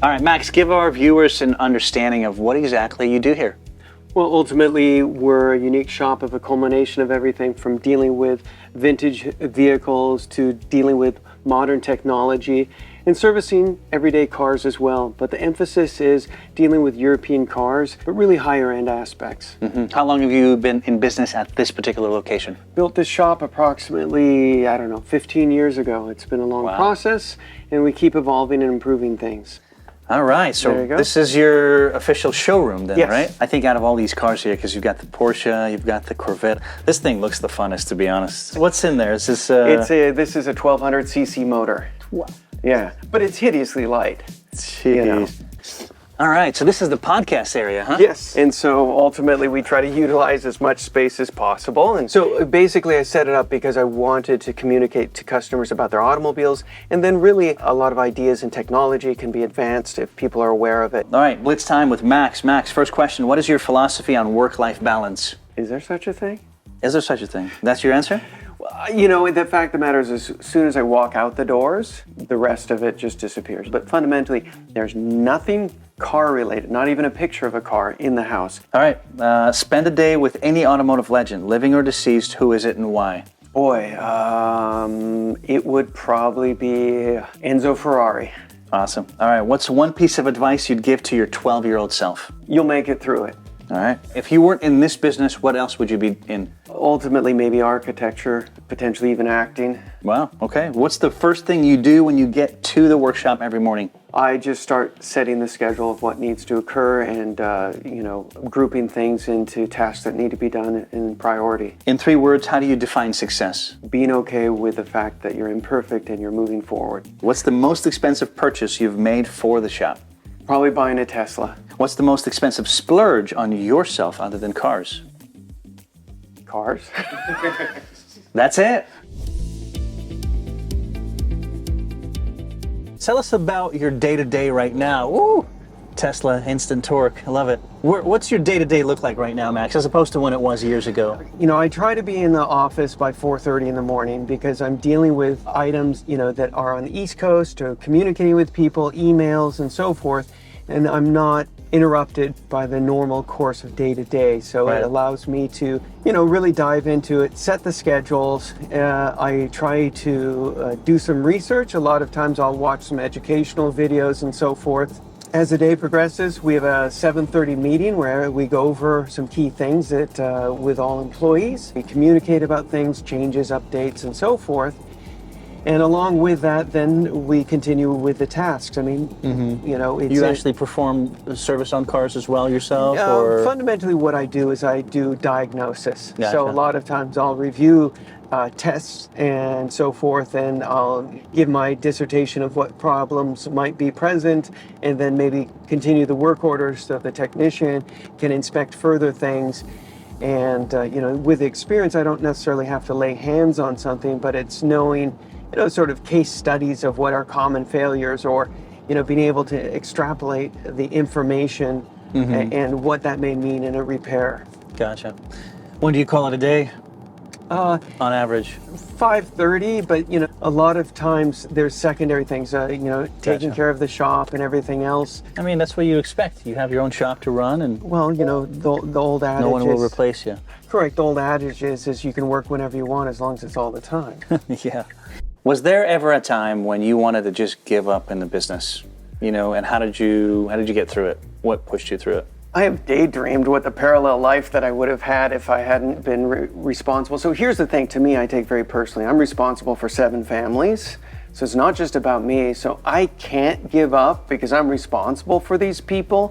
All right, Max, give our viewers an understanding of what exactly you do here. Well, ultimately, we're a unique shop of a culmination of everything from dealing with vintage vehicles to dealing with modern technology and servicing everyday cars as well. But the emphasis is dealing with European cars, but really higher end aspects. How long have you been in business at this particular location? Built this shop approximately, 15 years ago. It's been a long process, and we keep evolving and improving things. All right, so this is your official showroom then, right? I think out of all these cars here, because you've got the Porsche, you've got the Corvette, this thing looks the funnest, to be honest. What's in there? Is this This is a 1200cc motor. Wow. Yeah, but it's hideously light. Jeez. All right, so this is the podcast area, huh? Yes, and so ultimately we try to utilize as much space as possible. And so basically I set it up because I wanted to communicate to customers about their automobiles, and then really a lot of ideas and technology can be advanced if people are aware of it. All right, blitz time with Max. Max, first question, what is your philosophy on work-life balance? Is there such a thing? Is there such a thing? That's your answer? You know, the fact of the matter is, as soon as I walk out the doors, the rest of it just disappears. But fundamentally, there's nothing car related, not even a picture of a car in the house. All right, spend a day with any automotive legend, living or deceased. Who is it and why? Boy, it would probably be Enzo Ferrari. Awesome. All right, what's one piece of advice you'd give to your 12-year-old self? You'll make it through it. All right. If you weren't in this business, what else would you be in? Ultimately, maybe architecture, potentially even acting. Wow, okay. What's the first thing you do when you get to the workshop every morning? I just start setting the schedule of what needs to occur and, grouping things into tasks that need to be done in priority. In 3 words, how do you define success? Being okay with the fact that you're imperfect and you're moving forward. What's the most expensive purchase you've made for the shop? Probably buying a Tesla. What's the most expensive splurge on yourself other than cars? Cars. That's it. Tell us about your day-to-day right now. Woo! Tesla, instant torque, I love it. What's your day-to-day look like right now, Max, as opposed to when it was years ago? You know, I try to be in the office by 4:30 in the morning because I'm dealing with items, that are on the East Coast or communicating with people, emails and so forth, and I'm not interrupted by the normal course of day-to-day. So it allows me to, really dive into it, set the schedules. I try to do some research. A lot of times I'll watch some educational videos and so forth. As the day progresses, we have a 7:30 meeting where we go over some key things that with all employees. We communicate about things, changes, updates, and so forth. And along with that, then we continue with the tasks. I mean, it's you actually perform service on cars as well yourself? Or? Fundamentally, what I do is I do diagnosis. Gotcha. So a lot of times I'll review tests and so forth, and I'll give my dissertation of what problems might be present, and then maybe continue the work orders so the technician can inspect further things. And, with experience, I don't necessarily have to lay hands on something, but it's knowing, sort of case studies of what are common failures, or, being able to extrapolate the information and what that may mean in a repair. Gotcha. When do you call it a day? On average? 5:30, but a lot of times there's secondary things, taking care of the shop and everything else. I mean, that's what you expect. You have your own shop to run, and well, the old adage no one will replace you. Correct. The old adage is you can work whenever you want as long as it's all the time. Yeah. Was there ever a time when you wanted to just give up in the business? And how did you get through it? What pushed you through it? I have daydreamed what the parallel life that I would have had if I hadn't been responsible. So here's the thing, to me, I take very personally. I'm responsible for 7 families. So it's not just about me. So I can't give up because I'm responsible for these people.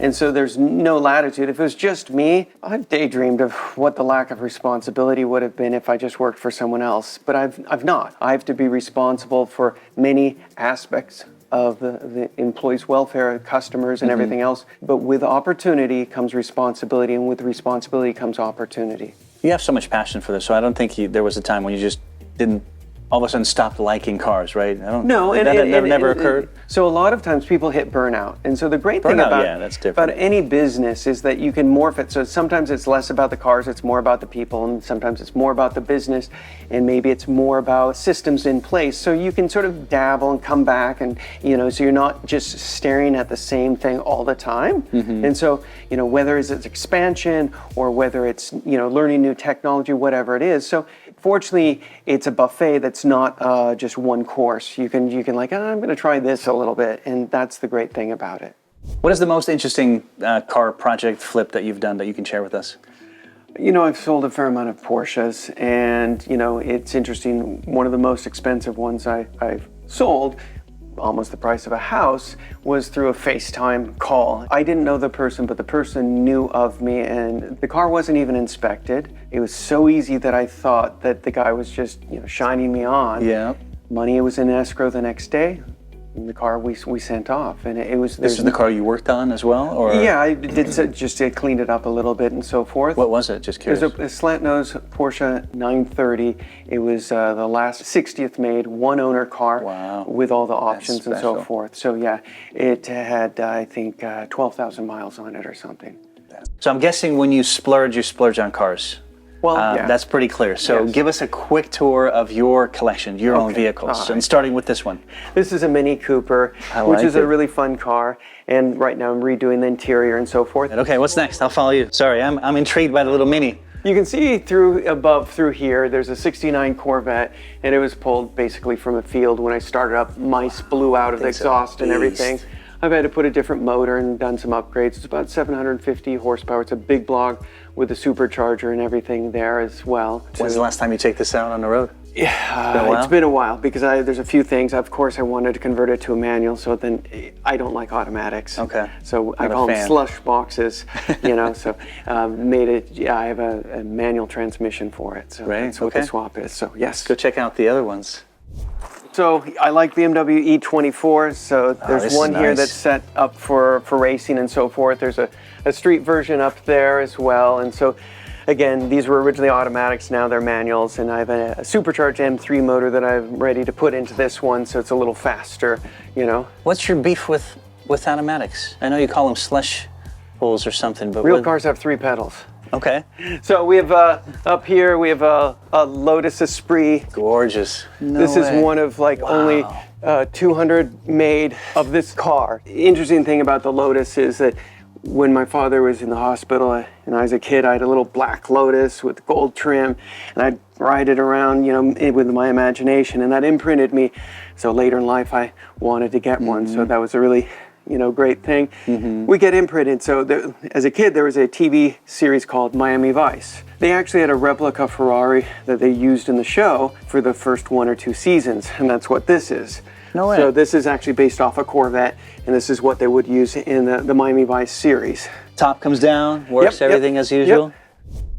And so there's no latitude. If it was just me, I've daydreamed of what the lack of responsibility would have been if I just worked for someone else. But I've not. I have to be responsible for many aspects of the employees' welfare, customers, and everything else. But with opportunity comes responsibility, and with responsibility comes opportunity. You have so much passion for this, so I don't think there was a time when you just didn't all of a sudden stopped liking cars, right? No, that never occurred. So a lot of times people hit burnout, and so the great thing that's different. about any business is that you can morph it. So sometimes it's less about the cars, it's more about the people, and sometimes it's more about the business, and maybe it's more about systems in place. So you can sort of dabble and come back, and so you're not just staring at the same thing all the time. And so whether it's expansion or whether it's learning new technology, whatever it is. So fortunately, it's a buffet that's not just one course. You can like, I'm going to try this a little bit, and that's the great thing about it. What is the most interesting car project flip that you've done that you can share with us? I've sold a fair amount of Porsches, and it's interesting. One of the most expensive ones I've sold, almost the price of a house, was through a FaceTime call. I didn't know the person, but the person knew of me, and the car wasn't even inspected. It was so easy that I thought that the guy was just shining me on. Yeah. Money was in escrow the next day. In the car we sent off, and it was. This is the car you worked on as well, or? Yeah, I did cleaned it up a little bit and so forth. What was it? Just curious. It was a slant nose Porsche 930. It was the last 60th made, one owner car. Wow. With all the options and so forth. So yeah, it had I think 12,000 miles on it or something. So I'm guessing when you splurge on cars. Well, yeah. That's pretty clear. So give us a quick tour of your collection, your own vehicles, and starting with this one. This is a Mini Cooper, which is a really fun car, and right now I'm redoing the interior and so forth. Okay, what's next? I'll follow you. Sorry, I'm intrigued by the little Mini. You can see through here, there's a 69 Corvette, and it was pulled basically from a field. When I started up, mice blew out of the exhaust and everything. I've had to put a different motor and done some upgrades. It's about 750 horsepower. It's a big block with a supercharger and everything there as well. When's the last time you take this out on the road? Yeah, it's been a while because there's a few things. Of course, I wanted to convert it to a manual, so then I don't like automatics. Okay. So I call them slush boxes, so made it, I have a manual transmission for it. So that's what the swap is. So yes. Go check out the other ones. So I like BMW E24, so there's one here that's set up for racing and so forth. There's a street version up there as well. And so again, these were originally automatics, now they're manuals, and I have a supercharged M3 motor that I'm ready to put into this one, so it's a little faster, What's your beef with automatics? I know you call them slush pulls or something, but real cars have 3 pedals. Okay. So we have up here we have a Lotus Esprit. Gorgeous. This is one of only 200 made of this car. The interesting thing about the Lotus is that when my father was in the hospital and I was a kid, I had a little black Lotus with gold trim, and I'd ride it around, with my imagination, and that imprinted me. So later in life, I wanted to get one. So that was a really great thing. We get imprinted. So as a kid, there was a TV series called Miami Vice. They actually had a replica Ferrari that they used in the show for the first 1 or 2 seasons, and that's what this is. No way. So this is actually based off a Corvette, and this is what they would use in the Miami Vice series. Top comes down, works everything as usual.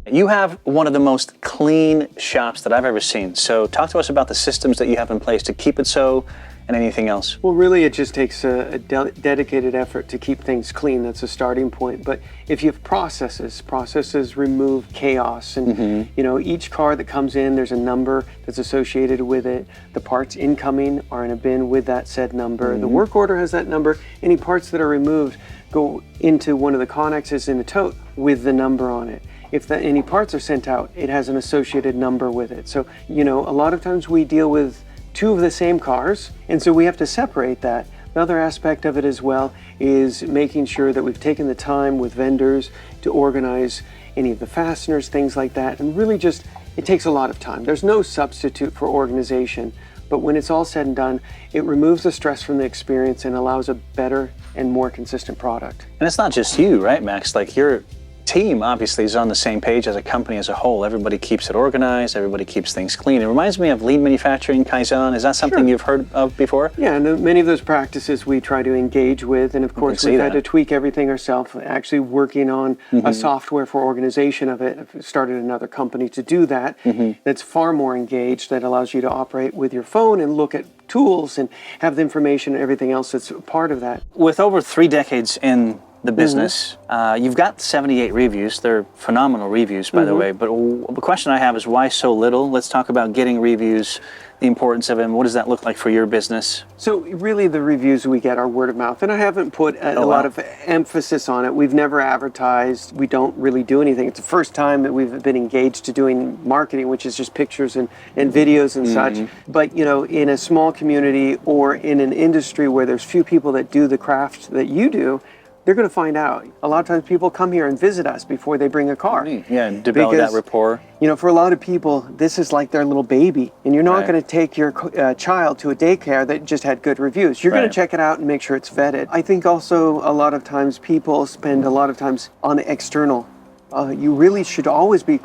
You have one of the most clean shops that I've ever seen. So talk to us about the systems that you have in place to keep it so, and anything else. Well, really, it just takes a dedicated effort to keep things clean. That's a starting point. But if you have processes remove chaos. And, each car that comes in, there's a number that's associated with it. The parts incoming are in a bin with that said number. The work order has that number. Any parts that are removed go into one of the connexes in the tote with the number on it. If any parts are sent out, it has an associated number with it. So, a lot of times we deal with 2 of the same cars, and so we have to separate that. The other aspect of it as well is making sure that we've taken the time with vendors to organize any of the fasteners, things like that, and really just, it takes a lot of time. There's no substitute for organization, but when it's all said and done, it removes the stress from the experience and allows a better and more consistent product. And it's not just you, right, Max? Your team obviously is on the same page as a company as a whole. Everybody keeps it organized, everybody keeps things clean. It reminds me of lean manufacturing, Kaizen. Is that something you've heard of before? Yeah, and many of those practices we try to engage with, and of course we've had to tweak everything ourselves, actually working on a software for organization of it. I've started another company to do that. That's far more engaged, that allows you to operate with your phone and look at tools and have the information and everything else that's part of that. With over 3 decades in the business. You've got 78 reviews. They're phenomenal reviews, by the way. But the question I have is why so little? Let's talk about getting reviews, the importance of it, and what does that look like for your business? So really the reviews we get are word of mouth, and I haven't put a lot of emphasis on it. We've never advertised. We don't really do anything. It's the first time that we've been engaged to doing marketing, which is just pictures and videos and such. But you know, in a small community or in an industry where there's few people that do the craft that you do, they're going to find out. A lot of times people come here and visit us before they bring a car. Yeah, and develop that rapport. You know, for a lot of people, this is like their little baby. And you're not going to take your child to a daycare that just had good reviews. You're going to check it out and make sure it's vetted. I think also a lot of times people spend a lot of times on the external. You really should always be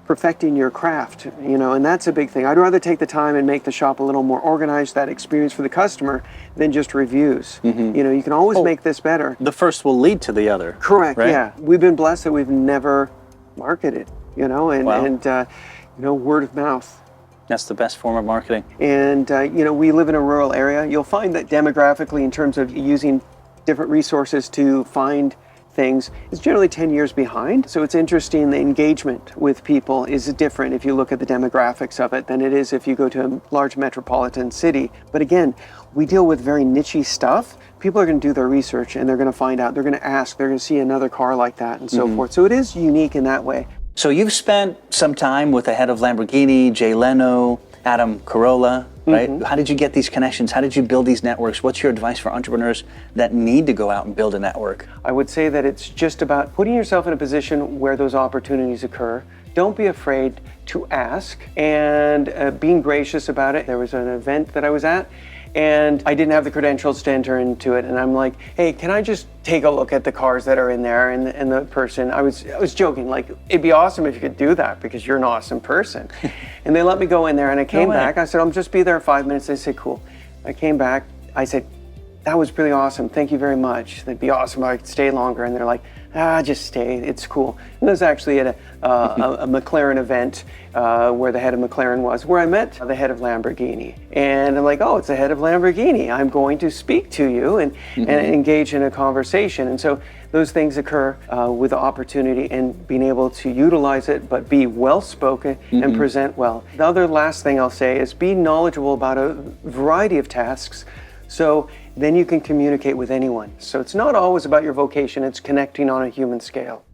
perfecting your craft, you know, and that's a big thing. I'd rather take the time and make the shop a little more organized, that experience for the customer, than just reviews. You know, you can always make this better. The first will lead to the other. Correct, right? yeah. We've been blessed that we've never marketed, you know, and you know, word of mouth. That's the best form of marketing. And, you know, we live in a rural area. You'll find that demographically, in terms of using different resources to find things, is generally 10 years behind. So it's interesting, the engagement with people is different if you look at the demographics of it than it is if you go to a large metropolitan city. But again, we deal with very niche stuff. People are going to do their research and they're going to find out, they're going to ask, they're going to see another car like that and so forth. So it is unique in that way. So you've spent some time with the head of Lamborghini, Jay Leno, Adam Carolla, right? How did you get these connections? How did you build these networks? What's your advice for entrepreneurs that need to go out and build a network? I would say that it's just about putting yourself in a position where those opportunities occur. Don't be afraid to ask, and being gracious about it. There was an event that I was at, and I didn't have the credentials to enter into it, and I'm like, hey, can I just take a look at the cars that are in there? And the person, I was joking, like, it'd be awesome if you could do that because you're an awesome person. And they let me go in there, and I came back. I said, I'll just be there 5 minutes. They said, cool. I came back. I said, that was really awesome. Thank you very much. That'd be awesome if I could stay longer. And they're like, just stay. It's cool. And I was actually at a McLaren event where the head of McLaren was, where I met the head of Lamborghini. And I'm like, oh, it's the head of Lamborghini. I'm going to speak to you and engage in a conversation. And so those things occur with the opportunity and being able to utilize it, but be well-spoken and present well. The other last thing I'll say is be knowledgeable about a variety of tasks, so then you can communicate with anyone. So it's not always about your vocation, it's connecting on a human scale.